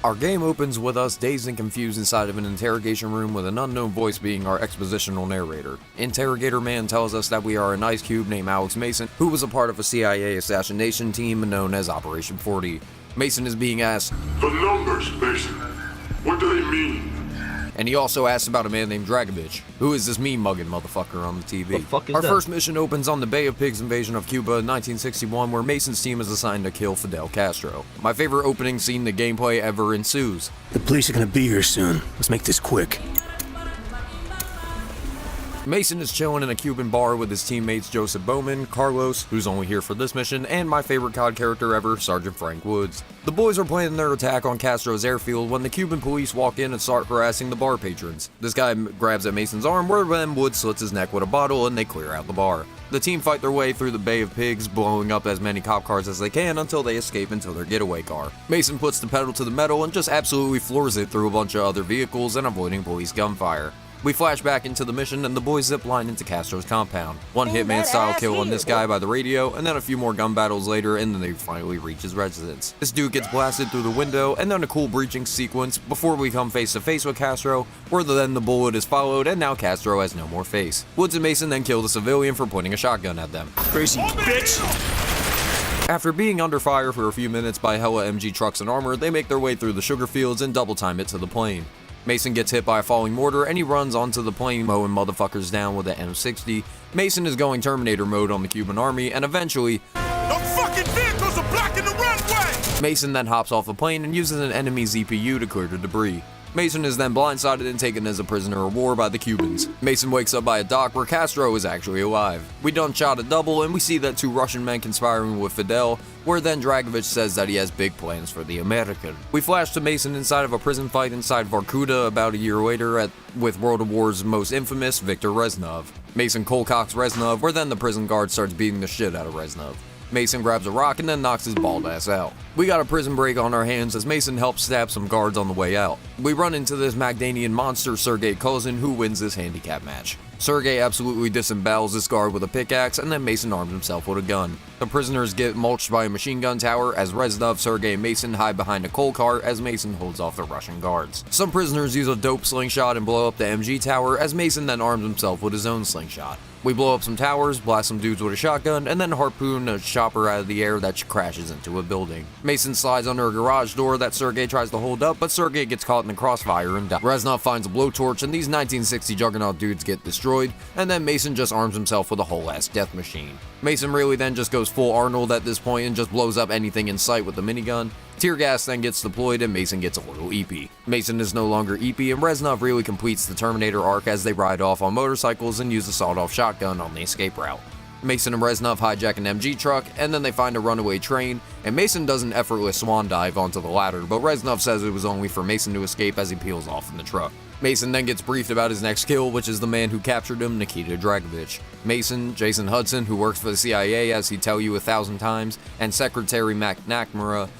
Our game opens with us dazed and confused inside of an interrogation room with an unknown voice being our expositional narrator. Interrogator Man tells us that we are an ice cube named Alex Mason, who was a part of a CIA assassination team known as Operation 40. Mason is being asked, "The numbers, Mason. What do they mean?" and he also asks about a man named Dragovich, who is this meme-mugging motherfucker on the TV. The fuck is Our that? first mission opens on the Bay of Pigs invasion of Cuba in 1961, where Mason's team is assigned to kill Fidel Castro. My favorite opening scene in the gameplay ever ensues. The police are gonna be here soon. Let's make this quick. Mason is chilling in a Cuban bar with his teammates Joseph Bowman, Carlos, who's only here for this mission, and my favorite COD character ever, Sergeant Frank Woods. The boys are planning their attack on Castro's airfield when the Cuban police walk in and start harassing the bar patrons. This guy grabs at Mason's arm, where then Woods slits his neck with a bottle and they clear out the bar. The team fight their way through the Bay of Pigs, blowing up as many cop cars as they can until they escape into their getaway car. Mason puts the pedal to the metal and just absolutely floors it through a bunch of other vehicles and avoiding police gunfire. We flash back into the mission and the boys zip line into Castro's compound. One hitman style kill on this guy by the radio, and then a few more gun battles later, and then they finally reach his residence. This dude gets blasted through the window, and then a cool breaching sequence before we come face to face with Castro, where then the bullet is followed, and now Castro has no more face. Woods and Mason then kill the civilian for pointing a shotgun at them. Crazy bitch! After being under fire for a few minutes by hella MG trucks and armor, they make their way through the sugar fields and double time it to the plane. Mason gets hit by a falling mortar and he runs onto the plane, mowing motherfuckers down with an M60. Mason is going Terminator mode on the Cuban army, and eventually, "The fucking vehicles are blocking the runway!" Mason then hops off the plane and uses an enemy ZPU to clear the debris. Mason is then blindsided and taken as a prisoner of war by the Cubans. Mason wakes up by a dock where Castro is actually alive. We done shot a double and we see that two Russian men conspiring with Fidel, where then Dragovich says that he has big plans for the American. We flash to Mason inside of a prison fight inside Vorkuta about a year later with World of War's most infamous Viktor Reznov. Mason coldcocks Reznov, where then the prison guard starts beating the shit out of Reznov. Mason grabs a rock and then knocks his bald ass out. We got a prison break on our hands as Mason helps stab some guards on the way out. We run into this Magdanian monster, Sergei Kozin, who wins this handicap match. Sergei absolutely disembowels this guard with a pickaxe, and then Mason arms himself with a gun. The prisoners get mulched by a machine gun tower as Reznov, Sergei, and Mason hide behind a coal cart as Mason holds off the Russian guards. Some prisoners use a dope slingshot and blow up the MG tower as Mason then arms himself with his own slingshot. We blow up some towers, blast some dudes with a shotgun, and then harpoon a chopper out of the air that crashes into a building. Mason slides under a garage door that Sergei tries to hold up, but Sergei gets caught in the crossfire and dies. Reznov finds a blowtorch and these 1960 Juggernaut dudes get destroyed, and then Mason just arms himself with a whole ass death machine. Mason really then just goes full Arnold at this point and just blows up anything in sight with the minigun. Tear gas then gets deployed and Mason gets a little EP. Mason is no longer EP and Reznov really completes the Terminator arc as they ride off on motorcycles and use a sawed-off shotgun on the escape route. Mason and Reznov hijack an MG truck and then they find a runaway train, and Mason does an effortless swan dive onto the ladder, but Reznov says it was only for Mason to escape as he peels off in the truck. Mason then gets briefed about his next kill, which is the man who captured him, Nikita Dragovich. Mason, Jason Hudson, who works for the CIA as he'd tell you 1,000 times, and Secretary McNamara,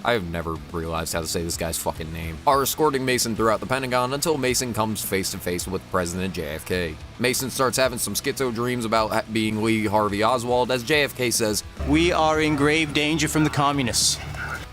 I have never realized how to say this guy's fucking name, are escorting Mason throughout the Pentagon until Mason comes face to face with President JFK. Mason starts having some schizo dreams about being Lee Harvey Oswald as JFK says, "We are in grave danger from the communists."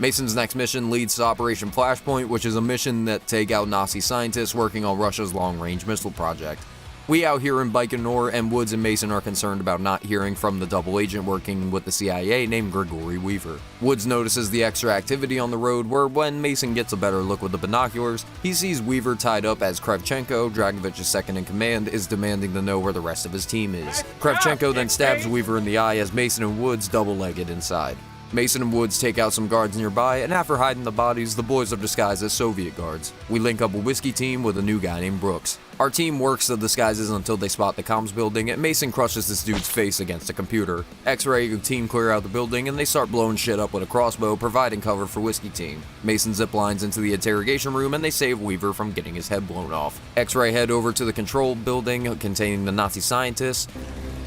Mason's next mission leads to Operation Flashpoint, which is a mission that take out Nazi scientists working on Russia's long-range missile project. We out here in Baikonur, and Woods and Mason are concerned about not hearing from the double agent working with the CIA named Grigory Weaver. Woods notices the extra activity on the road, where when Mason gets a better look with the binoculars, he sees Weaver tied up as Kravchenko, Dragovich's second in command, is demanding to know where the rest of his team is. Kravchenko then stabs Weaver in the eye as Mason and Woods double-leg it inside. Mason and Woods take out some guards nearby, and after hiding the bodies, the boys are disguised as Soviet guards. We link up a whiskey team with a new guy named Brooks. Our team works the disguises until they spot the comms building, and Mason crushes this dude's face against a computer. X-Ray team clear out the building, and they start blowing shit up with a crossbow, providing cover for whiskey team. Mason ziplines into the interrogation room, and they save Weaver from getting his head blown off. X-Ray head over to the control building containing the Nazi scientists.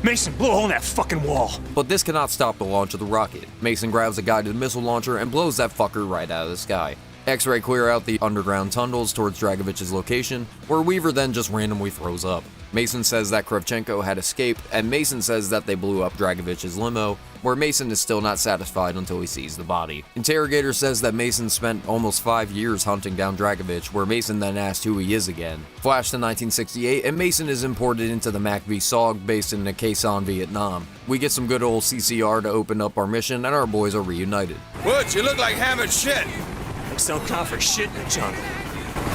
Mason, blow a hole in that fucking wall! But this cannot stop the launch of the rocket. Mason grabs a guided missile launcher and blows that fucker right out of the sky. X-ray clear out the underground tunnels towards Dragovich's location, where Weaver then just randomly throws up. Mason says that Kravchenko had escaped, and Mason says that they blew up Dragovich's limo, where Mason is still not satisfied until he sees the body. Interrogator says that Mason spent almost 5 years hunting down Dragovich, where Mason then asked who he is again. Flash to 1968, and Mason is imported into the MACV SOG based in Quai Son, Vietnam. We get some good old CCR to open up our mission, and our boys are reunited. Woods, you look like hammered shit. Like some kind for shit in the jungle.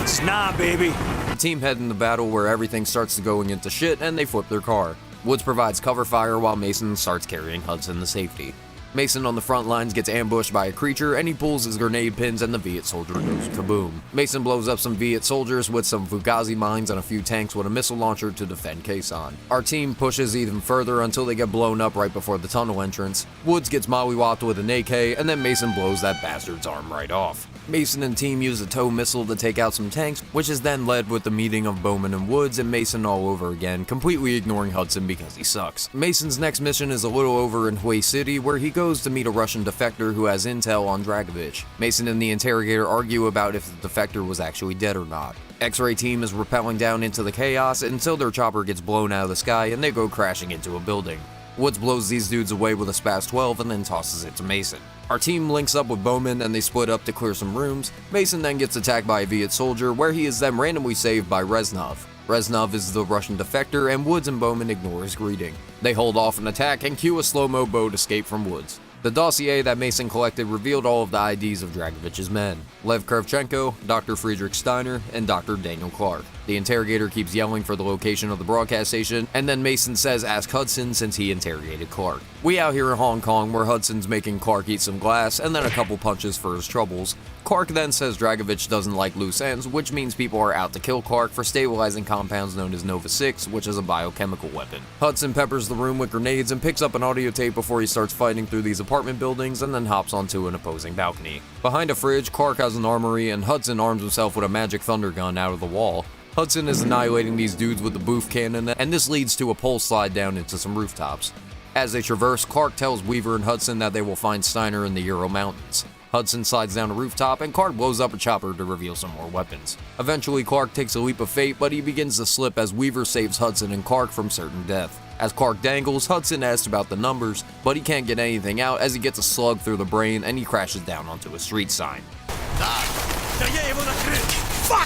It's nah, baby. The team head into battle where everything starts to going into shit, and they flip their car. Woods provides cover fire while Mason starts carrying Hudson to safety. Mason on the front lines gets ambushed by a creature, and he pulls his grenade pins and the Viet soldier goes kaboom. Mason blows up some Viet soldiers with some Fugazi mines and a few tanks with a missile launcher to defend Quai Son. Our team pushes even further until they get blown up right before the tunnel entrance. Woods gets mollywopped with an AK, and then Mason blows that bastard's arm right off. Mason and team use a tow missile to take out some tanks, which is then led with the meeting of Bowman and Woods and Mason all over again, completely ignoring Hudson because he sucks. Mason's next mission is a little over in Hue City, where he goes to meet a Russian defector who has intel on Dragovich. Mason and the interrogator argue about if the defector was actually dead or not. X-ray team is rappelling down into the chaos until their chopper gets blown out of the sky and they go crashing into a building. Woods blows these dudes away with a Spaz 12 and then tosses it to Mason. Our team links up with Bowman and they split up to clear some rooms. Mason then gets attacked by a Viet soldier, where he is then randomly saved by Reznov. Reznov is the Russian defector, and Woods and Bowman ignore his greeting. They hold off an attack and cue a slow-mo boat escape from Woods. The dossier that Mason collected revealed all of the IDs of Dragovich's men: Lev Kravchenko, Dr. Friedrich Steiner, and Dr. Daniel Clark. The interrogator keeps yelling for the location of the broadcast station, and then Mason says ask Hudson since he interrogated Clark. We out here in Hong Kong where Hudson's making Clark eat some glass and then a couple punches for his troubles. Clark then says Dragovich doesn't like loose ends, which means people are out to kill Clark for stabilizing compounds known as Nova 6, which is a biochemical weapon. Hudson peppers the room with grenades and picks up an audio tape before he starts fighting through these apartment buildings and then hops onto an opposing balcony. Behind a fridge, Clark has an armory and Hudson arms himself with a magic thunder gun out of the wall. Hudson is annihilating these dudes with the boof cannon, and this leads to a pole slide down into some rooftops. As they traverse, Clark tells Weaver and Hudson that they will find Steiner in the Ural Mountains. Hudson slides down a rooftop, and Clark blows up a chopper to reveal some more weapons. Eventually, Clark takes a leap of fate, but he begins to slip as Weaver saves Hudson and Clark from certain death. As Clark dangles, Hudson asks about the numbers, but he can't get anything out as he gets a slug through the brain and he crashes down onto a street sign.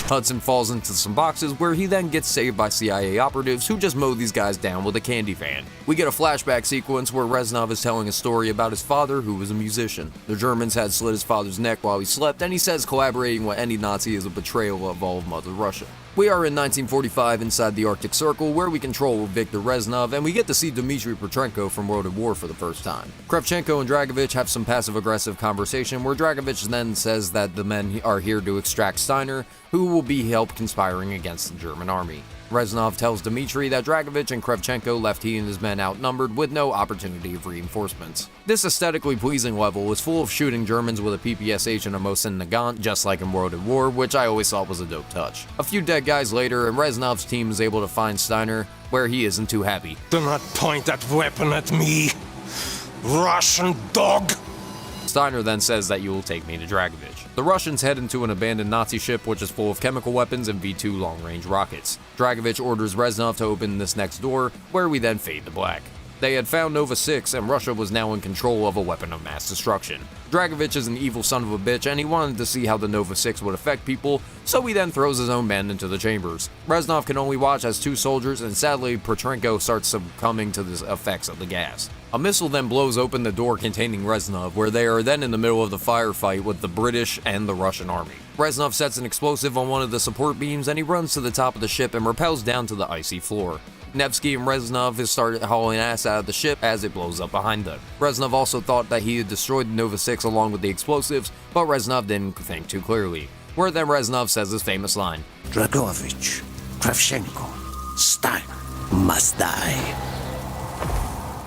Hudson falls into some boxes where he then gets saved by CIA operatives who just mow these guys down with a candy van. We get a flashback sequence where Reznov is telling a story about his father who was a musician. The Germans had slit his father's neck while he slept, and he says collaborating with any Nazi is a betrayal of all of Mother Russia. We are in 1945 inside the Arctic Circle, where we control Viktor Reznov, and we get to see Dmitry Petrenko from World at War for the first time. Kravchenko and Dragovich have some passive-aggressive conversation, where Dragovich then says that the men are here to extract Steiner, who will be help conspiring against the German army. Reznov tells Dmitry that Dragovich and Kravchenko left he and his men outnumbered with no opportunity of reinforcements. This aesthetically pleasing level is full of shooting Germans with a PPSH and a Mosin Nagant, just like in World at War, which I always thought was a dope touch. A few dead guys later, and Reznov's team is able to find Steiner, where he isn't too happy. Do not point that weapon at me, Russian dog! Steiner then says that you will take me to Dragovich. The Russians head into an abandoned Nazi ship which is full of chemical weapons and V2 long-range rockets. Dragovich orders Reznov to open this next door, where we then fade to black. They had found Nova 6, and Russia was now in control of a weapon of mass destruction. Dragovich is an evil son of a bitch, and he wanted to see how the Nova 6 would affect people, so he then throws his own men into the chambers. Reznov can only watch as 2 soldiers, and sadly, Petrenko starts succumbing to the effects of the gas. A missile then blows open the door containing Reznov, where they are then in the middle of the firefight with the British and the Russian army. Reznov sets an explosive on one of the support beams, and he runs to the top of the ship and rappels down to the icy floor. Nevsky and Reznov has started hauling ass out of the ship as it blows up behind them. Reznov also thought that he had destroyed the Nova 6 along with the explosives, but Reznov didn't think too clearly. Where then Reznov says his famous line, Dragovich, Kravchenko, Steiner must die.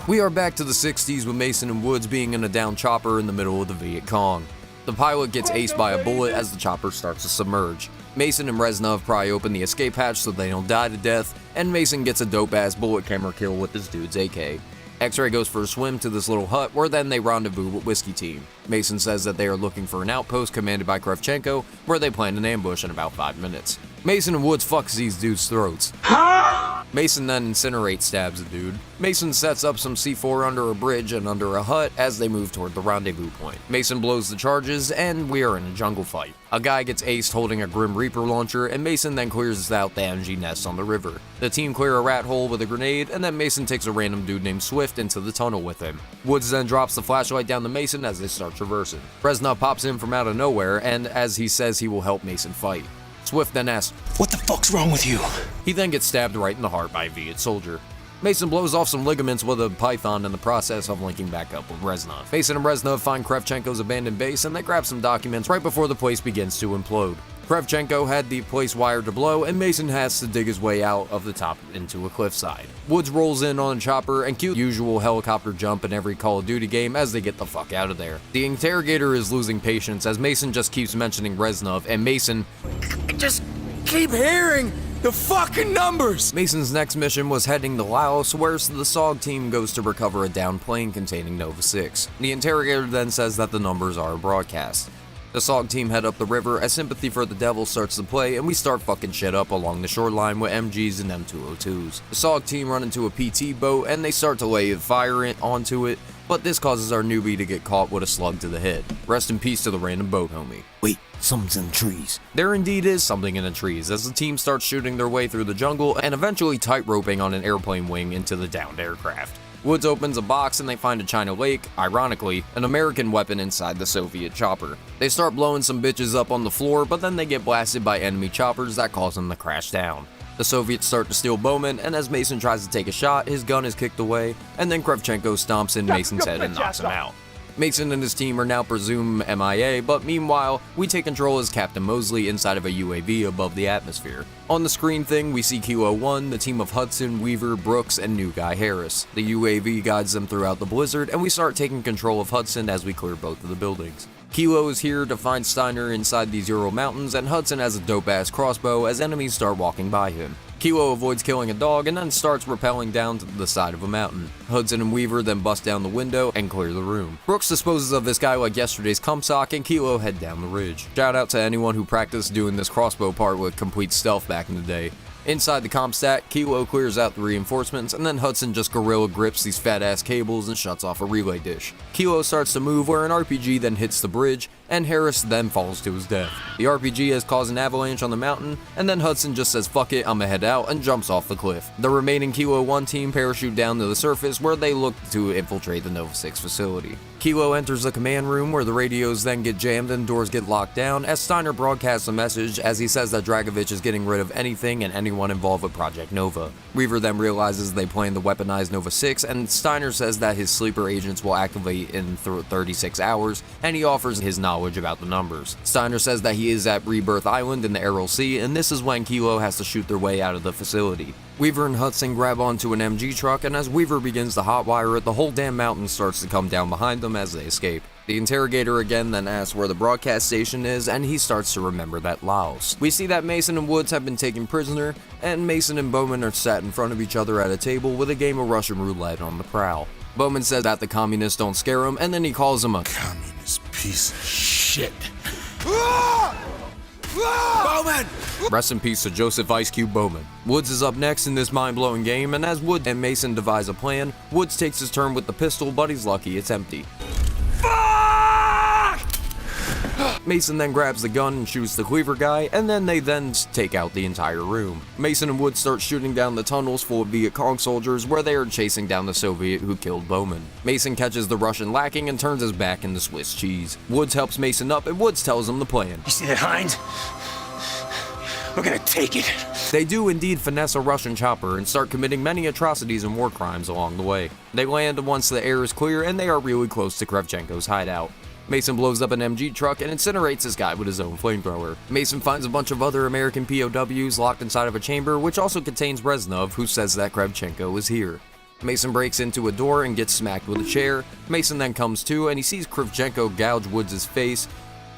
We are back to the 60s with Mason and Woods being in a downed chopper in the middle of the Viet Cong. The pilot gets aced by a bullet as the chopper starts to submerge. Mason and Reznov pry open the escape hatch so they don't die to death, and Mason gets a dope-ass bullet camera kill with this dude's AK. X-Ray goes for a swim to this little hut where then they rendezvous with Whiskey Team. Mason says that they are looking for an outpost commanded by Kravchenko where they plan an ambush in about 5 minutes. Mason and Woods fucks these dudes' throats. Mason then incinerates stabs the dude. Mason sets up some C4 under a bridge and under a hut as they move toward the rendezvous point. Mason blows the charges and we are in a jungle fight. A guy gets aced holding a Grim Reaper launcher and Mason then clears out the MG nest on the river. The team clear a rat hole with a grenade and then Mason takes a random dude named Swift into the tunnel with him. Woods then drops the flashlight down to Mason as they start traversing. Reznov pops in from out of nowhere and as he says he will help Mason fight. Swift then asks, What the fuck's wrong with you? he then gets stabbed right in the heart by a Viet soldier. Mason blows off some ligaments with a python in the process of linking back up with Reznov. Mason and Reznov find Kravchenko's abandoned base and they grab some documents right before the place begins to implode. Kravchenko had the place wired to blow and Mason has to dig his way out of the top into a cliffside. Woods rolls in on a chopper and cue the usual helicopter jump in every Call of Duty game as they get the fuck out of there. The interrogator is losing patience as Mason just keeps mentioning Reznov and Mason Just keep hearing the fucking numbers. Mason's next mission was heading to Laos, where the SOG team goes to recover a downed plane containing Nova 6. The interrogator then says that the numbers are a broadcast. The SOG team head up the river as Sympathy for the Devil starts to play and we start fucking shit up along the shoreline with MGs and M202s. The SOG team run into a PT boat and they start to lay fire onto it, but this causes our newbie to get caught with a slug to the head. Rest in peace to the random boat homie. Wait, something's in the trees. There indeed is something in the trees as the team starts shooting their way through the jungle and eventually tight-roping on an airplane wing into the downed aircraft. Woods opens a box and they find a China Lake, ironically, an American weapon inside the Soviet chopper. They start blowing some bitches up on the floor, but then they get blasted by enemy choppers that cause them to crash down. The Soviets start to steal Bowman, and as Mason tries to take a shot, his gun is kicked away, and then Kravchenko stomps in Mason's head and knocks him out. Mason and his team are now presumed MIA, but meanwhile, we take control as Captain Mosley inside of a UAV above the atmosphere. On the screen thing, we see Kilo 1, the team of Hudson, Weaver, Brooks, and new guy Harris. The UAV guides them throughout the blizzard, and we start taking control of Hudson as we clear both of the buildings. Kilo is here to find Steiner inside these Ural Mountains, and Hudson has a dope-ass crossbow as enemies start walking by him. Kilo avoids killing a dog and then starts rappelling down to the side of a mountain. Hudson and Weaver then bust down the window and clear the room. Brooks disposes of this guy like yesterday's cum sock and Kilo head down the ridge. Shout out to anyone who practiced doing this crossbow part with complete stealth back in the day. Inside the comp stack, Kilo clears out the reinforcements and then Hudson just gorilla grips these fat ass cables and shuts off a relay dish. Kilo starts to move where an RPG then hits the bridge and Harris then falls to his death. The RPG has caused an avalanche on the mountain and then Hudson just says fuck it, I'ma head out and jumps off the cliff. The remaining Kilo 1 team parachute down to the surface where they look to infiltrate the Nova 6 facility. Kilo enters the command room where the radios then get jammed and doors get locked down as Steiner broadcasts a message as he says that Dragovich is getting rid of anything and anyone involved with Project Nova. Weaver then realizes they plan to weaponize Nova 6 and Steiner says that his sleeper agents will activate in 36 hours and he offers his knowledge about the numbers. Steiner says that he is at Rebirth Island in the Aral Sea and this is when Kilo has to shoot their way out of the facility. Weaver and Hudson grab onto an MG truck and as Weaver begins to hotwire it, the whole damn mountain starts to come down behind them as they escape. The interrogator again then asks where the broadcast station is and he starts to remember that Laos. We see that Mason and Woods have been taken prisoner and Mason and Bowman are sat in front of each other at a table with a game of Russian roulette on the prowl. Bowman says that the communists don't scare him and then he calls him a Communist piece of shit. Bowman! Rest in peace to Joseph Ice Cube Bowman. Woods is up next in this mind-blowing game, and as Woods and Mason devise a plan, Woods takes his turn with the pistol, but he's lucky it's empty. Fuck! Mason then grabs the gun and shoots the Cleaver guy, and then they take out the entire room. Mason and Woods start shooting down the tunnels full of Viet Cong soldiers where they are chasing down the Soviet who killed Bowman. Mason catches the Russian lacking and turns his back into Swiss cheese. Woods helps Mason up and Woods tells him the plan. You see that, Hines? We're gonna take it. They do indeed finesse a Russian chopper and start committing many atrocities and war crimes along the way. They land once the air is clear and they are really close to Kravchenko's hideout. Mason blows up an MG truck and incinerates this guy with his own flamethrower. Mason finds a bunch of other American POWs locked inside of a chamber which also contains Reznov, who says that Kravchenko is here. Mason breaks into a door and gets smacked with a chair. Mason then comes to and he sees Kravchenko gouge Woods' face.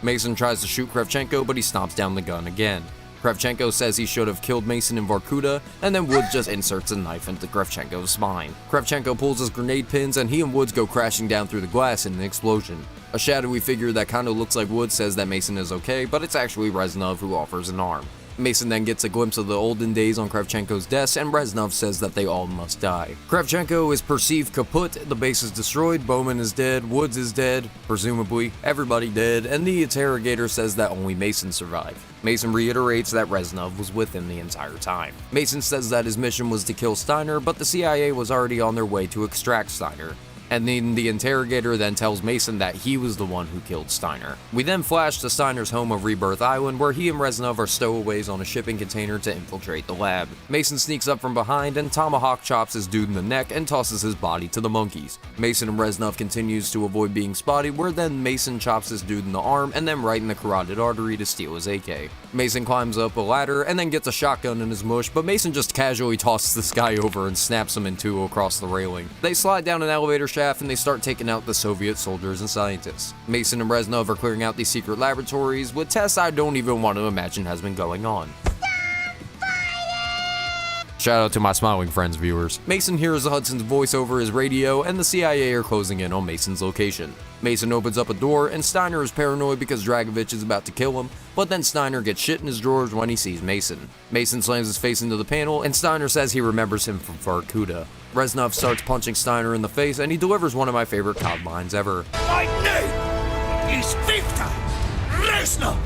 Mason tries to shoot Kravchenko but he stomps down the gun again. Kravchenko says he should have killed Mason in Vorkuta, and then Woods just inserts a knife into Kravchenko's spine. Kravchenko pulls his grenade pins, and he and Woods go crashing down through the glass in an explosion. A shadowy figure that kinda looks like Woods says that Mason is okay, but it's actually Reznov who offers an arm. Mason then gets a glimpse of the olden days on Kravchenko's desk, and Reznov says that they all must die. Kravchenko is perceived kaput, the base is destroyed, Bowman is dead, Woods is dead, presumably, everybody dead, and the interrogator says that only Mason survived. Mason reiterates that Reznov was with him the entire time. Mason says that his mission was to kill Steiner, but the CIA was already on their way to extract Steiner. And then the interrogator then tells Mason that he was the one who killed Steiner. We then flash to Steiner's home of Rebirth Island, where he and Reznov are stowaways on a shipping container to infiltrate the lab. Mason sneaks up from behind and tomahawk chops his dude in the neck and tosses his body to the monkeys. Mason and Reznov continues to avoid being spotted, where then Mason chops his dude in the arm and then right in the carotid artery to steal his AK. Mason climbs up a ladder and then gets a shotgun in his mush, but Mason just casually tosses this guy over and snaps him in two across the railing. They slide down an elevator shaft and they start taking out the Soviet soldiers and scientists. Mason and Reznov are clearing out these secret laboratories with tests I don't even want to imagine has been going on. Shout out to my smiling friends viewers. Mason hears Hudson's voice over his radio and the CIA are closing in on Mason's location. Mason opens up a door and Steiner is paranoid because Dragovich is about to kill him, but then Steiner gets shit in his drawers when he sees Mason. Mason slams his face into the panel and Steiner says he remembers him from Vorkuta. Reznov starts punching Steiner in the face and he delivers one of my favorite COD lines ever. My name is Victor Reznov,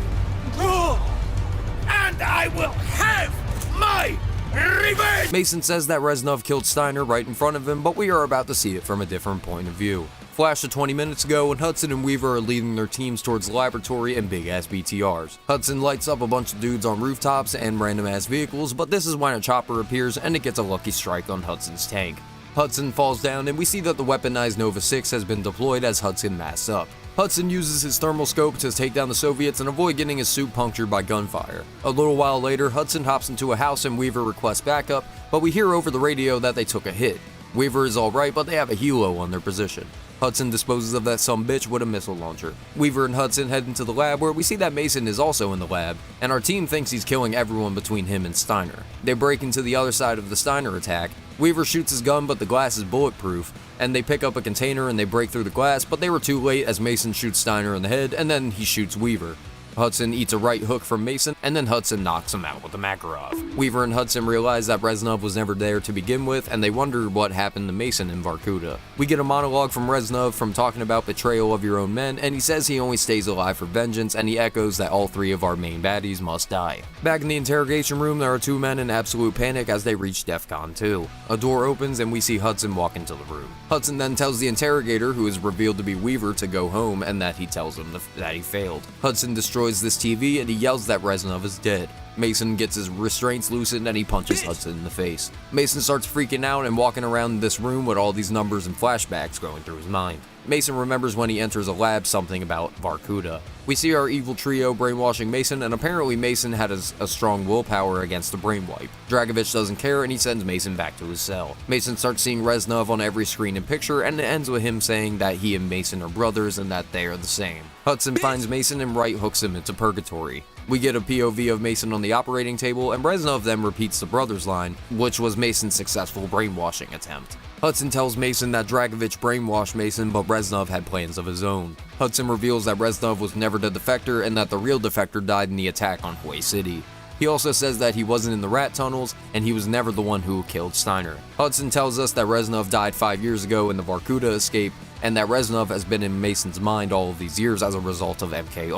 and I will have my revenge! Mason says that Reznov killed Steiner right in front of him, but we are about to see it from a different point of view. Flash to 20 minutes ago, and Hudson and Weaver are leading their teams towards the laboratory and big-ass BTRs. Hudson lights up a bunch of dudes on rooftops and random-ass vehicles, but this is when a chopper appears and it gets a lucky strike on Hudson's tank. Hudson falls down and we see that the weaponized Nova 6 has been deployed as Hudson masks up. Hudson uses his thermal scope to take down the Soviets and avoid getting his suit punctured by gunfire. A little while later, Hudson hops into a house and Weaver requests backup, but we hear over the radio that they took a hit. Weaver is alright, but they have a helo on their position. Hudson disposes of that sumbitch with a missile launcher. Weaver and Hudson head into the lab where we see that Mason is also in the lab, and our team thinks he's killing everyone between him and Steiner. They break into the other side of the Steiner attack. Weaver shoots his gun, but the glass is bulletproof, and they pick up a container and they break through the glass, but they were too late as Mason shoots Steiner in the head, and then he shoots Weaver. Hudson eats a right hook from Mason, and then Hudson knocks him out with a Makarov. Weaver and Hudson realize that Reznov was never there to begin with, and they wonder what happened to Mason in Vorkuta. We get a monologue from Reznov from talking about betrayal of your own men, and he says he only stays alive for vengeance, and he echoes that all three of our main baddies must die. Back in the interrogation room, there are two men in absolute panic as they reach DEFCON 2. A door opens, and we see Hudson walk into the room. Hudson then tells the interrogator, who is revealed to be Weaver, to go home, and that he tells him that he failed. Hudson destroys this TV and he yells that Reznov is dead. Mason gets his restraints loosened and he punches Hudson in the face. Mason starts freaking out and walking around this room with all these numbers and flashbacks going through his mind. Mason remembers when he enters a lab something about Vorkuta. We see our evil trio brainwashing Mason, and apparently Mason had a strong willpower against the brain wipe. Dragovich doesn't care and he sends Mason back to his cell. Mason starts seeing Reznov on every screen and picture, and it ends with him saying that he and Mason are brothers and that they are the same. Hudson finds Mason and right hooks him into purgatory. We get a POV of Mason on the operating table, and Reznov then repeats the brothers line, which was Mason's successful brainwashing attempt. Hudson tells Mason that Dragovich brainwashed Mason, but Reznov had plans of his own. Hudson reveals that Reznov was never the defector and that the real defector died in the attack on Hue City. He also says that he wasn't in the rat tunnels, and he was never the one who killed Steiner. Hudson tells us that Reznov died 5 years ago in the Vorkuta escape, and that Reznov has been in Mason's mind all of these years as a result of MK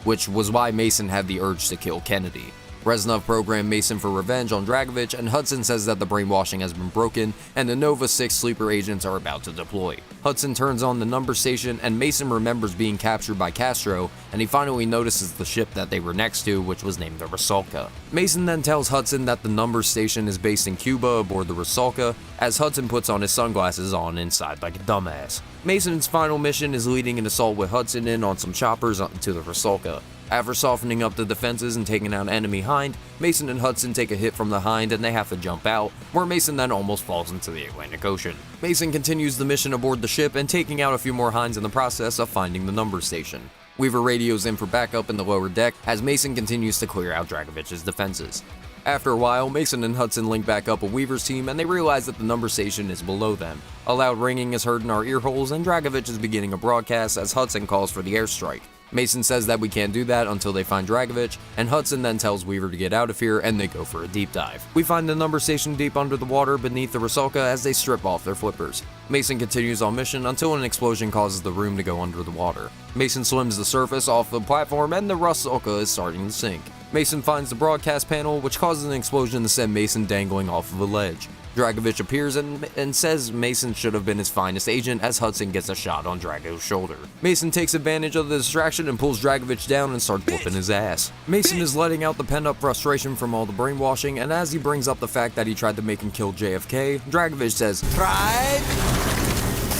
which was why Mason had the urge to kill Kennedy. Reznov programmed Mason for revenge on Dragovich, and Hudson says that the brainwashing has been broken and the Nova 6 sleeper agents are about to deploy. Hudson turns on the number station and Mason remembers being captured by Castro, and he finally notices the ship that they were next to, which was named the Rusalka. Mason then tells Hudson that the number station is based in Cuba aboard the Rusalka, as Hudson puts on his sunglasses on inside like a dumbass. Mason's final mission is leading an assault with Hudson in on some choppers to the Rusalka. After softening up the defenses and taking out enemy Hind, Mason and Hudson take a hit from the Hind and they have to jump out, where Mason then almost falls into the Atlantic Ocean. Mason continues the mission aboard the ship and taking out a few more Hinds in the process of finding the number station. Weaver radios in for backup in the lower deck as Mason continues to clear out Dragovich's defenses. After a while, Mason and Hudson link back up with Weaver's team and they realize that the number station is below them. A loud ringing is heard in our earholes and Dragovich is beginning a broadcast as Hudson calls for the airstrike. Mason says that we can't do that until they find Dragovich, and Hudson then tells Weaver to get out of here and they go for a deep dive. We find the number station deep under the water beneath the Rusalka as they strip off their flippers. Mason continues on mission until an explosion causes the room to go under the water. Mason swims the surface off the platform and the Rusalka is starting to sink. Mason finds the broadcast panel, which causes an explosion to send Mason dangling off of a ledge. Dragovich appears and says Mason should have been his finest agent as Hudson gets a shot on Drago's shoulder. Mason takes advantage of the distraction and pulls Dragovich down and starts whooping his ass. Mason is letting out the pent-up frustration from all the brainwashing, and as he brings up the fact that he tried to make him kill JFK, Dragovich says, "Tried?"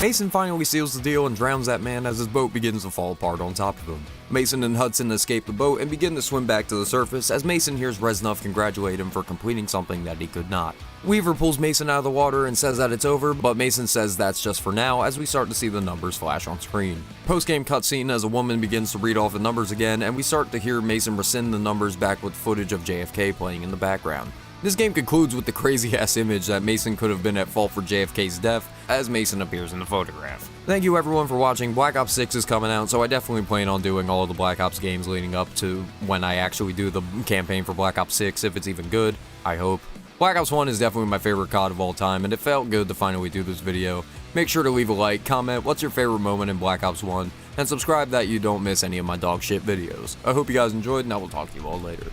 Mason finally seals the deal and drowns that man as his boat begins to fall apart on top of him. Mason and Hudson escape the boat and begin to swim back to the surface as Mason hears Reznov congratulate him for completing something that he could not. Weaver pulls Mason out of the water and says that it's over, but Mason says that's just for now as we start to see the numbers flash on screen. Post-game cutscene as a woman begins to read off the numbers again and we start to hear Mason rescind the numbers back with footage of JFK playing in the background. This game concludes with the crazy-ass image that Mason could have been at fault for JFK's death, as Mason appears in the photograph. Thank you everyone for watching. Black Ops 6 is coming out, so I definitely plan on doing all of the Black Ops games leading up to when I actually do the campaign for Black Ops 6, if it's even good, I hope. Black Ops 1 is definitely my favorite COD of all time, and it felt good to finally do this video. Make sure to leave a like, comment what's your favorite moment in Black Ops 1, and subscribe that you don't miss any of my dog shit videos. I hope you guys enjoyed, and I will talk to you all later.